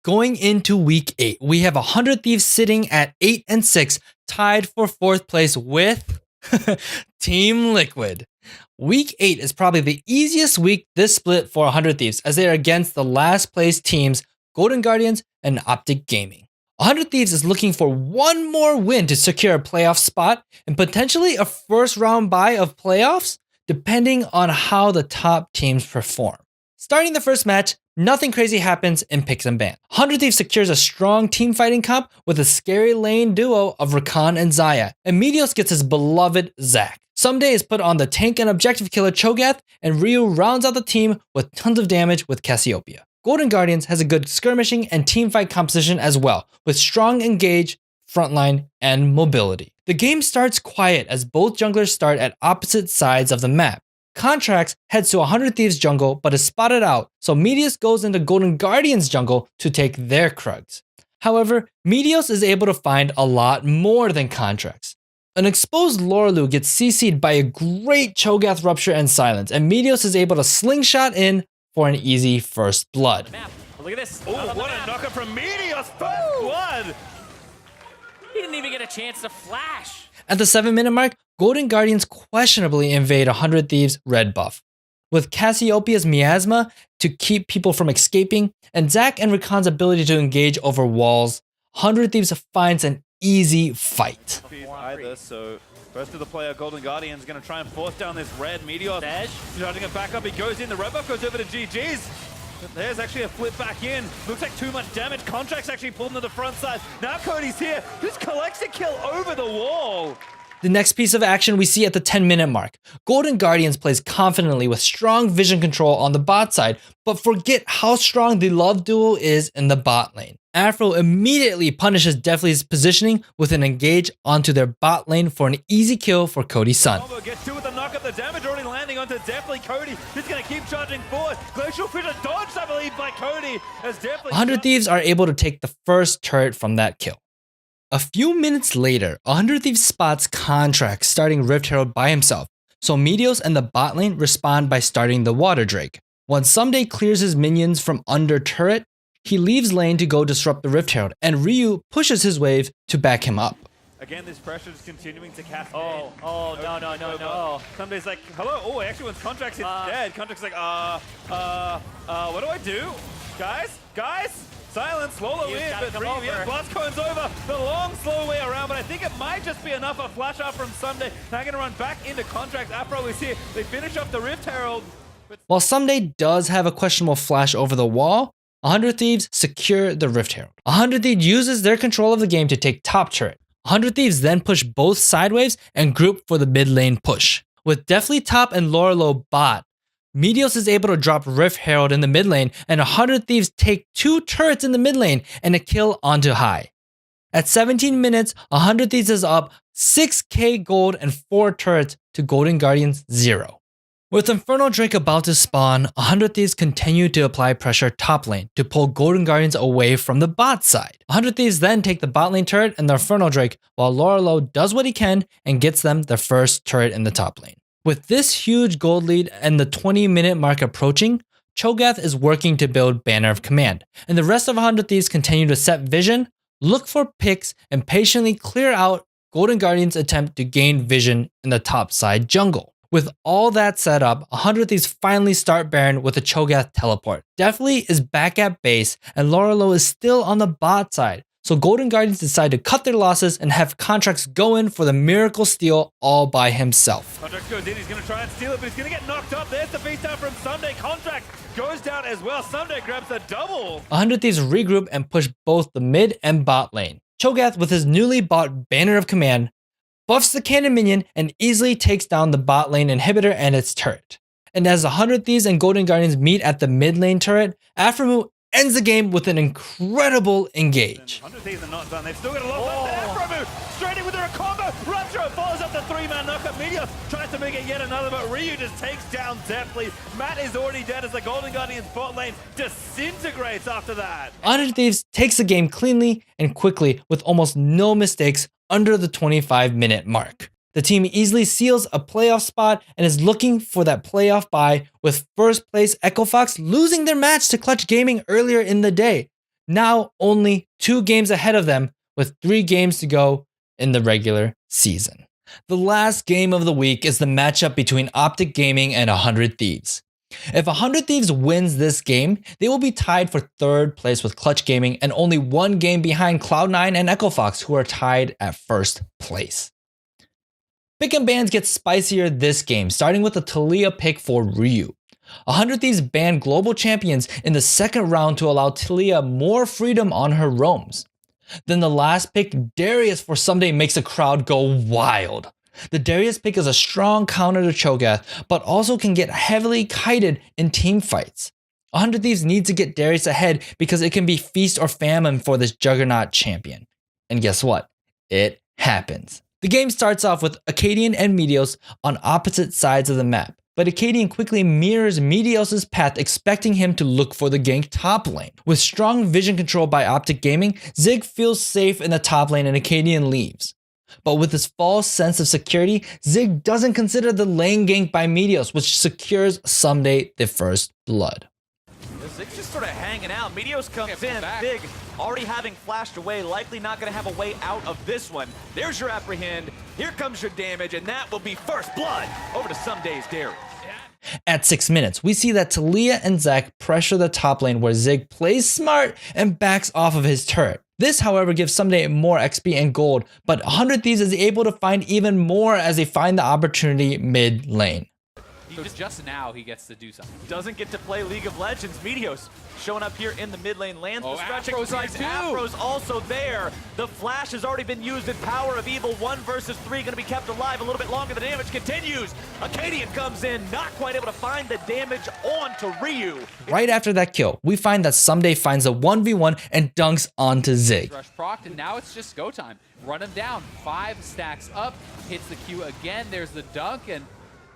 Going into week 8, we have 100 Thieves sitting at 8 and 6, tied for 4th place with Team Liquid. Week 8 is probably the easiest week this split for 100 Thieves, as they are against the last place teams, Golden Guardians and Optic Gaming. 100 Thieves is looking for one more win to secure a playoff spot and potentially a first round bye of playoffs, depending on how the top teams perform. Starting the first match, nothing crazy happens in picks and ban. 100 Thieves secures a strong team fighting comp with a scary lane duo of Rakan and Xayah, and Meteos gets his beloved Zac. Someday is put on the tank and objective killer Cho'Gath, and Ryu rounds out the team with tons of damage with Cassiopeia. Golden Guardians has a good skirmishing and teamfight composition as well, with strong engage, frontline, and mobility. The game starts quiet as both junglers start at opposite sides of the map. Contracts heads to 100 Thieves jungle but is spotted out, so Meteos goes into Golden Guardians jungle to take their Krugs. However, Meteos is able to find a lot more than Contracts. An exposed Lorelu gets CC'd by a great Cho'Gath rupture and silence, and Meteos is able to slingshot in for an easy first blood. Look at this. Oh, what a knocker from Meteos! First blood! He didn't even get a chance to flash. At the 7-minute mark, Golden Guardians questionably invade 100 Thieves red buff. With Cassiopeia's miasma to keep people from escaping, and Zac and Rakan's ability to engage over walls, 100 Thieves finds an easy fight. Either, so first of the player, Golden Guardian's gonna try and force down this red. Meteos starting it back up, he goes in, the red buff goes over to GG's. But there's actually a flip back in. Looks like too much damage. Contracts actually pulled him to the front side. Now Cody's here, just collects a kill over the wall. The next piece of action we see at the 10-minute mark. Golden Guardians plays confidently with strong vision control on the bot side, but forget how strong the love duo is in the bot lane. Afro immediately punishes Deathly's positioning with an engage onto their bot lane for an easy kill for Cody's son. Gets two with the knock up, the damage already landing onto Deathly. Cody is going to keep charging forward. Glacial Fisher dodged, I believe, by Cody as Deathly. 100 Thieves are able to take the first turret from that kill. A few minutes later, 100 Thieves spots Contract starting Rift Herald by himself, so Meteos and the bot lane respond by starting the Water Drake. Once Someday clears his minions from under turret, he leaves lane to go disrupt the Rift Herald, and Ryu pushes his wave to back him up. Again, this pressure is continuing to cascade. No. Somebody's like, hello. Oh, actually, when Contract's dead, Contract's like, what do I do? Guys? Silence, Lolo in, but Blastcone's over. The long, slow way around, but I think it might just be enough. A flash out from Someday. Now going to run back into Contract. Afro is here. They finish off the Rift Herald. While Someday does have a questionable flash over the wall, 100 Thieves secure the Rift Herald. 100 Thieves uses their control of the game to take top turret. 100 Thieves then push both side waves and group for the mid lane push. With Deathly top and Lorelo bot, Meteos is able to drop Rift Herald in the mid lane, and 100 Thieves take 2 turrets in the mid lane and a kill onto high. At 17 minutes, 100 Thieves is up 6k gold and 4 turrets to Golden Guardians 0. With Infernal Drake about to spawn, 100 Thieves continue to apply pressure top lane to pull Golden Guardians away from the bot side. 100 Thieves then take the bot lane turret and the Infernal Drake, while Lorelo does what he can and gets them their first turret in the top lane. With this huge gold lead and the 20-minute mark approaching, Cho'Gath is working to build Banner of Command, and the rest of 100 Thieves continue to set vision, look for picks, and patiently clear out Golden Guardians' attempt to gain vision in the top side jungle. With all that set up, 100 Thieves finally start Baron with a Cho'Gath teleport. Deathly is back at base, and Lorelo is still on the bot side, so Golden Guardians decide to cut their losses and have Contracts go in for the miracle steal all by himself. Contract goes in, he's going to try and steal it, but he's going to get knocked up. There's the beast down from Someday. Contract goes down as well. Someday grabs the double. 100 Thieves regroup and push both the mid and bot lane. Cho'Gath, with his newly bought Banner of Command, buffs the cannon minion and easily takes down the bot lane inhibitor and its turret. And as 100 Thieves and Golden Guardians meet at the mid lane turret, Aphromoo ends the game with an incredible engage. 100 Thieves are not done. They've still got a lot left. Aphromoo straight in with a combo. Rupture follows up the 3-man knockup. Meteos tries to make it yet another, but Ryu just takes down Deathly. Matt is already dead as the Golden Guardians bot lane disintegrates after that. 100 Thieves takes the game cleanly and quickly with almost no mistakes under the 25-minute mark. The team easily seals a playoff spot and is looking for that playoff bye, with first place Echo Fox losing their match to Clutch Gaming earlier in the day. now only 2 games ahead of them with 3 games to go in the regular season. The last game of the week is the matchup between Optic Gaming and 100 Thieves. If 100 Thieves wins this game, they will be tied for 3rd place with Clutch Gaming and only 1 game behind Cloud9 and Echo Fox, who are tied at 1st place. Pick and bans get spicier this game, starting with a Taliyah pick for Ryu. 100 Thieves banned global champions in the 2nd round to allow Taliyah more freedom on her roams. Then the last pick, Darius for Someday, makes the crowd go wild. The Darius pick is a strong counter to Cho'Gath, but also can get heavily kited in team fights. 100 Thieves need to get Darius ahead because it can be feast or famine for this juggernaut champion. And guess what? It happens. The game starts off with Acadian and Meteos on opposite sides of the map, but Acadian quickly mirrors Meteos' path, expecting him to look for the gank top lane. With strong vision control by Optic Gaming, Zig feels safe in the top lane and Acadian leaves. But with his false sense of security, Zig doesn't consider the lane gank by Meteos, which secures Someday the first blood. Zig's just sort of hanging out. Meteos comes in, Zig already having flashed away, likely not going to have a way out of this one. There's your apprehend, here comes your damage, and that will be first blood over to Someday's Darius. At 6 minutes, we see that Taliyah and Zac pressure the top lane where Zig plays smart and backs off of his turret. This, however, gives Someday more XP and gold, but 100 Thieves is able to find even more as they find the opportunity mid lane. So just now he gets to do something. Doesn't get to play League of Legends. Meteos showing up here in the mid lane, lands the stretching strikes. Afro's also there. The flash has already been used in Power of Evil. 1 versus 3 going to be kept alive a little bit longer. The damage continues. Acadian comes in, not quite able to find the damage onto Ryu. Right after that kill, we find that Someday finds a 1v1 and dunks onto Zig. Rush procced, and now it's just go time. Run him down. 5 stacks up, hits the Q again. There's the dunk, and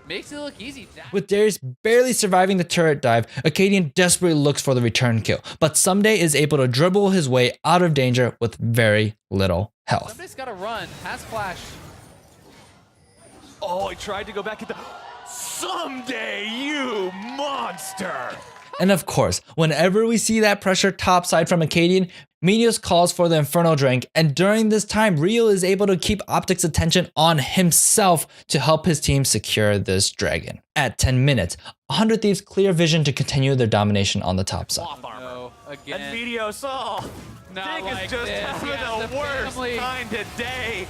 makes it look easy. With Darius barely surviving the turret dive, Acadian desperately looks for the return kill, but Someday is able to dribble his way out of danger with very little health. Somebody's got to run. Has flash. Oh, he tried to go back at the... Someday, you monster! And of course, whenever we see that pressure topside from Acadian, Meteos calls for the Inferno Drink, and during this time, Rio is able to keep Optic's attention on himself to help his team secure this dragon. At 10 minutes, 100 Thieves clear vision to continue their domination on the top side. No, again. And Meteos, Dig is just having the worst kind of day.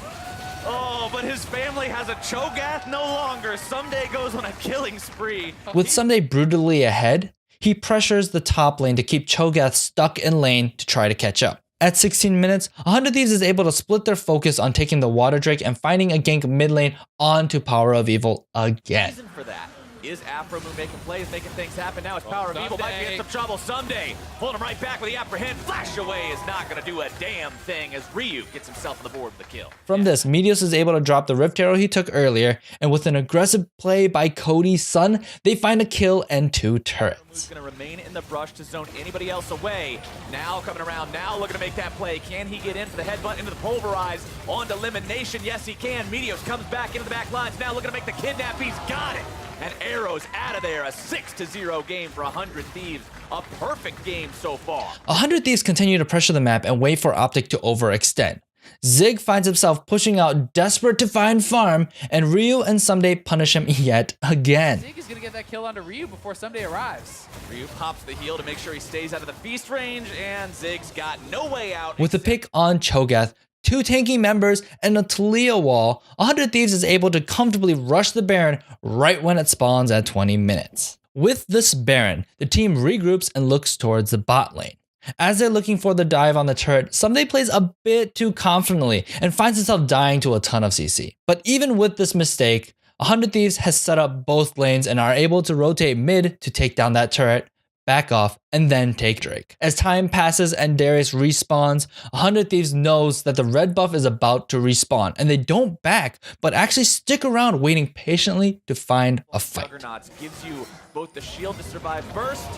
Oh, but his family has a Cho'Gath no longer. Someday goes on a killing spree. With Someday brutally ahead, he pressures the top lane to keep Cho'Gath stuck in lane to try to catch up. At 16 minutes, 100 Thieves is able to split their focus on taking the Water Drake and finding a gank mid lane onto Power of Evil again. Reason for that is Afro Moon making plays, making things happen. Now it's Power of Evil, might be in some trouble. Someday pulling him right back with the apprehend. Flash away is not going to do a damn thing as Ryu gets himself on the board with the kill. From this, Meteos is able to drop the Rift Arrow he took earlier, and with an aggressive play by Cody's son, they find a kill and 2 turrets. Who's going to remain in the brush to zone anybody else away. Now coming around, now looking to make that play. Can he get in for the headbutt into the pulverize? On to elimination, yes he can. Meteos comes back into the back lines, now looking to make the kidnap. He's got it. And Arrows out of there, a 6-0 game for 100 Thieves. A perfect game so far. 100 Thieves continue to pressure the map and wait for Optic to overextend. Zig finds himself pushing out, desperate to find farm, and Ryu and Someday punish him yet again. Zig is going to get that kill onto Ryu before Someday arrives. Ryu pops the heal to make sure he stays out of the feast range, and Zig's got no way out. With the pick on Cho'Gath, 2 tanky members, and a Taliyah wall, 100 Thieves is able to comfortably rush the Baron right when it spawns at 20 minutes. With this Baron, the team regroups and looks towards the bot lane. As they're looking for the dive on the turret, Someday plays a bit too confidently and finds himself dying to a ton of CC. But even with this mistake, 100 Thieves has set up both lanes and are able to rotate mid to take down that turret, back off, and then take Drake. As time passes and Darius respawns, 100 Thieves knows that the red buff is about to respawn, and they don't back, but actually stick around waiting patiently to find a fight. Juggernauts gives you both the shield to survive burst,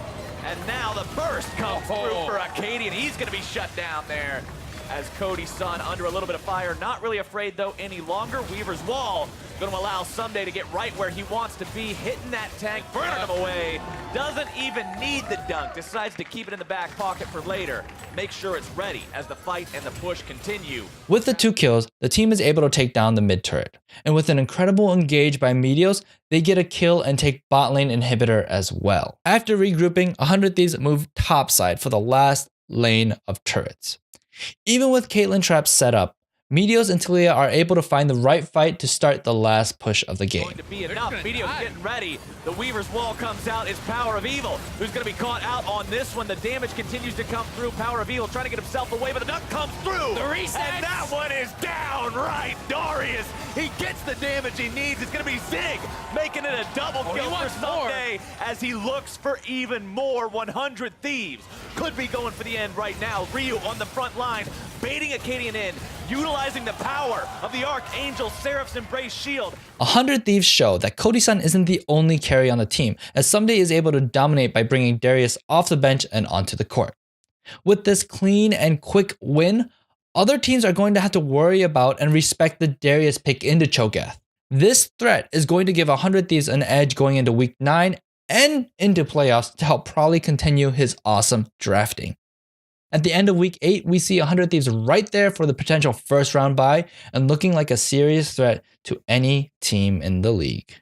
and now the burst comes through for Acadian. He's going to be shut down there. as Cody's son under a little bit of fire. Not really afraid, though, any longer. Weaver's wall going to allow Someday to get right where he wants to be, hitting that tank, burning him away. Doesn't even need the dunk. Decides to keep it in the back pocket for later. Make sure it's ready as the fight and the push continue. With the 2 kills, the team is able to take down the mid turret. And with an incredible engage by Meteos, they get a kill and take bot lane inhibitor as well. After regrouping, 100 Thieves move topside for the last lane of turrets. Even with Caitlyn traps set up, Meteos and Talia are able to find the right fight to start the last push of the game. Going to be enough. Meteos getting ready. The Weaver's wall comes out. It's Power of Evil, who's going to be caught out on this one. The damage continues to come through. Power of Evil trying to get himself away, but the dunk comes through. The reset. And that one is downright Darius. He gets the damage he needs. It's going to be Zig making it a double kill for Someday as he looks for even more. 100 Thieves could be going for the end right now. Ryu on the front line, baiting Acadian in, utilizing the power of the Archangel Seraph's Embrace shield. 100 Thieves show that Cody-san isn't the only carry on the team, as Someday is able to dominate by bringing Darius off the bench and onto the court. With this clean and quick win, other teams are going to have to worry about and respect the Darius pick into Cho'Gath. This threat is going to give 100 Thieves an edge going into Week 9 and into playoffs to help probably continue his awesome drafting. At the end of Week 8, we see 100 Thieves right there for the potential first round bye and looking like a serious threat to any team in the league.